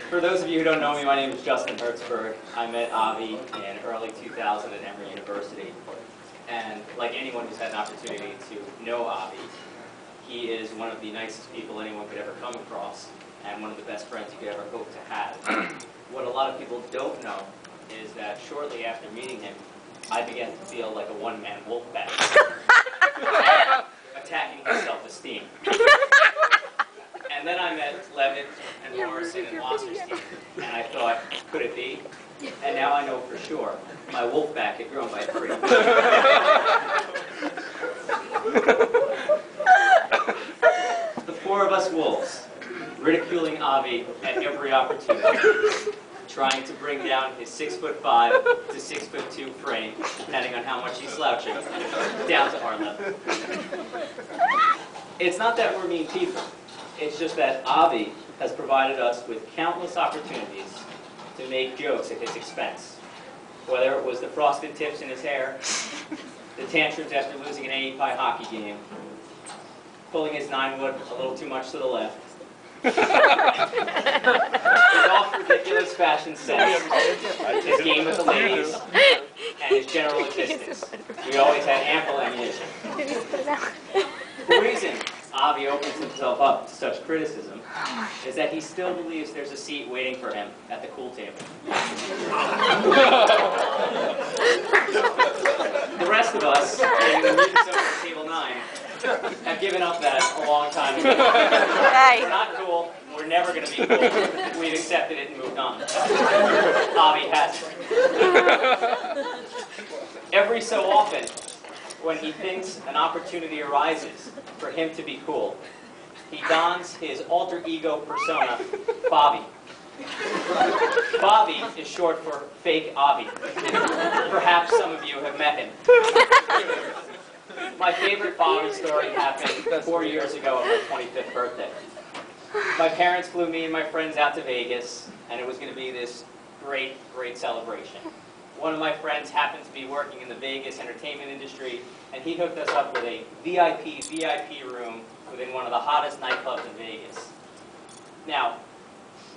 For those of you who don't know me, my name is Justin Hertz. I met Avi in early 2000 at Emory University. And like anyone who's had an opportunity to know Avi, he is one of the nicest people anyone could ever come across, and one of the best friends you could ever hope to have. What a lot of people don't know is that shortly after meeting him, I began to feel like a one-man wolf pack, attacking his self-esteem. And then I met Levitt and Morrison and Wasserstein, and I thought, could it be? And now I know for sure, my wolf pack had grown by 3. The 4 of us wolves, ridiculing Avi at every opportunity, trying to bring down his 6'5" to 6'2" frame, depending on how much he's slouching, down to our level. It's not that we're mean people. It's just that Avi has provided us with countless opportunities to make jokes at his expense. Whether it was the frosted tips in his hair, the tantrums after losing an 80-pie hockey game, pulling his 9-wood a little too much to the left, his oft-ridiculous fashion sense, his game with the ladies, and his general existence. We always had ample ammunition. The reason Avi opens himself up to such criticism is that he still believes there's a seat waiting for him at the pool table. The rest of us, in the music zone at table 9, have given up that a long time ago. We're not cool. We're never going to be cool. We've accepted it and moved on. Avi hasn't. Every so often, when he thinks an opportunity arises for him to be cool, he dons his alter ego persona, Bobby. Bobby is short for fake Avi. Perhaps some of you have met him. My favorite Bobby story happened 4 years ago on my 25th birthday. My parents flew me and my friends out to Vegas, and it was going to be this great, great celebration. One of my friends happened to be working in the Vegas entertainment industry, and he hooked us up with a VIP room within one of the hottest nightclubs in Vegas. Now,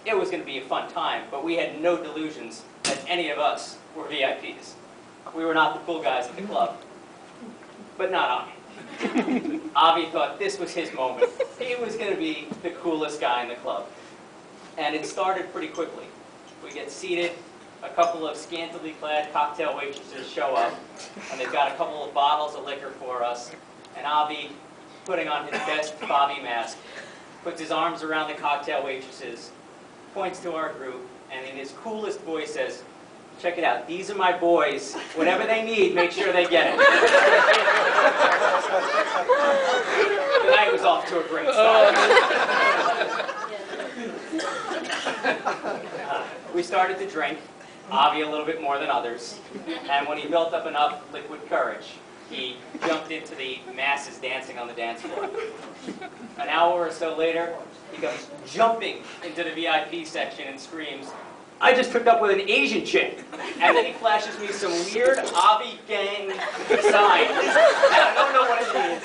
it was going to be a fun time, but we had no delusions that any of us were VIPs. We were not the cool guys at the club. But not Avi. Avi thought this was his moment. He was going to be the coolest guy in the club. And it started pretty quickly. We get seated, a couple of scantily clad cocktail waitresses show up, and they've got a couple of bottles of liquor for us, and Avi, putting on his best Bobby mask, puts his arms around the cocktail waitresses, points to our group, and in his coolest voice says, "Check it out, these are my boys. Whatever they need, make sure they get it." The night was off to a great start. We started to drink, Avi a little bit more than others, and when he built up enough liquid courage, he jumped into the masses dancing on the dance floor. An hour or so later, he comes jumping into the VIP section and screams, "I just hooked up with an Asian chick." And then he flashes me some weird Avi gang sign. I don't know what it means.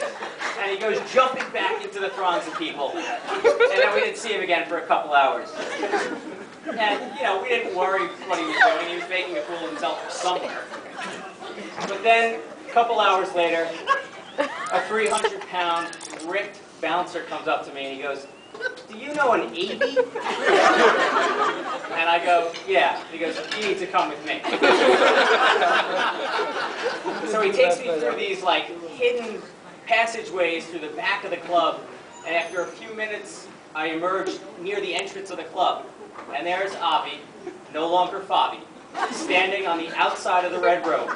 And he goes jumping back into the throngs of people. And then we didn't see him again for a couple hours. And, you know, we didn't worry what he was doing. He was making a fool of himself somewhere. But then, a couple hours later, a 300-pound ripped bouncer comes up to me and he goes, "Do you know an Avi?" And I go, "Yeah." He goes, "You need to come with me." So he takes me through these like hidden passageways through the back of the club, and after a few minutes, I emerge near the entrance of the club, and there's Avi, no longer Fabi, standing on the outside of the red rope,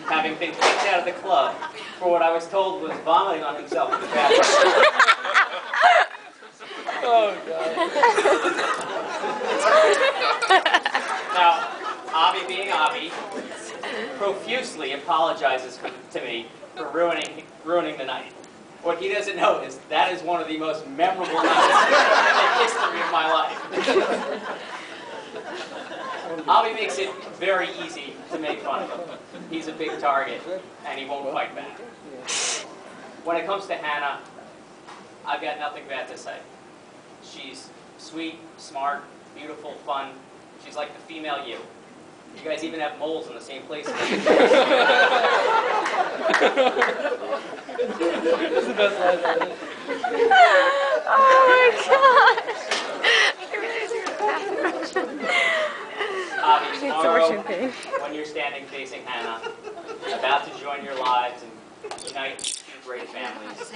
having been kicked out of the club for what I was told was vomiting on himself in the bathroom. Oh, God. Now, Avi being Avi, profusely apologizes to me for ruining the night. What he doesn't know is that is one of the most memorable nights in the history of my life. Avi makes it very easy to make fun of him. He's a big target, and he won't fight back. When it comes to Hannah, I've got nothing bad to say. She's Sweet, smart, beautiful, fun. She's like the female you. You guys even have moles in the same place. This is the best line ever. Oh my gosh! I really do Avi, so tomorrow, much pain. when you're standing facing Hannah, about to join your lives and unite two great families,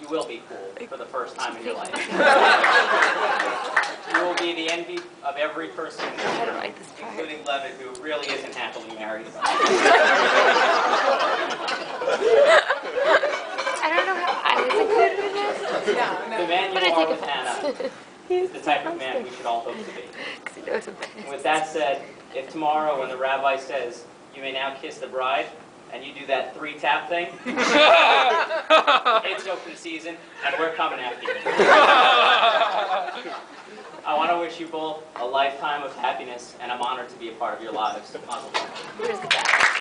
you will be cool for the first time in your life. You will be the envy of every person in this I don't room, like this part. including Levitt, who really isn't happily married. I don't know how I was included in this. The man you But I are take with offense. Hannah is the type of man we should all hope to be. Because he knows I'm pissed. With that said, if tomorrow when the rabbi says, you may now kiss the bride, and you do that 3-tap thing, it's open season, and we're coming after you. I want to wish you both a lifetime of happiness, and I'm honored to be a part of your lives. Mazel tov. Where's the guy?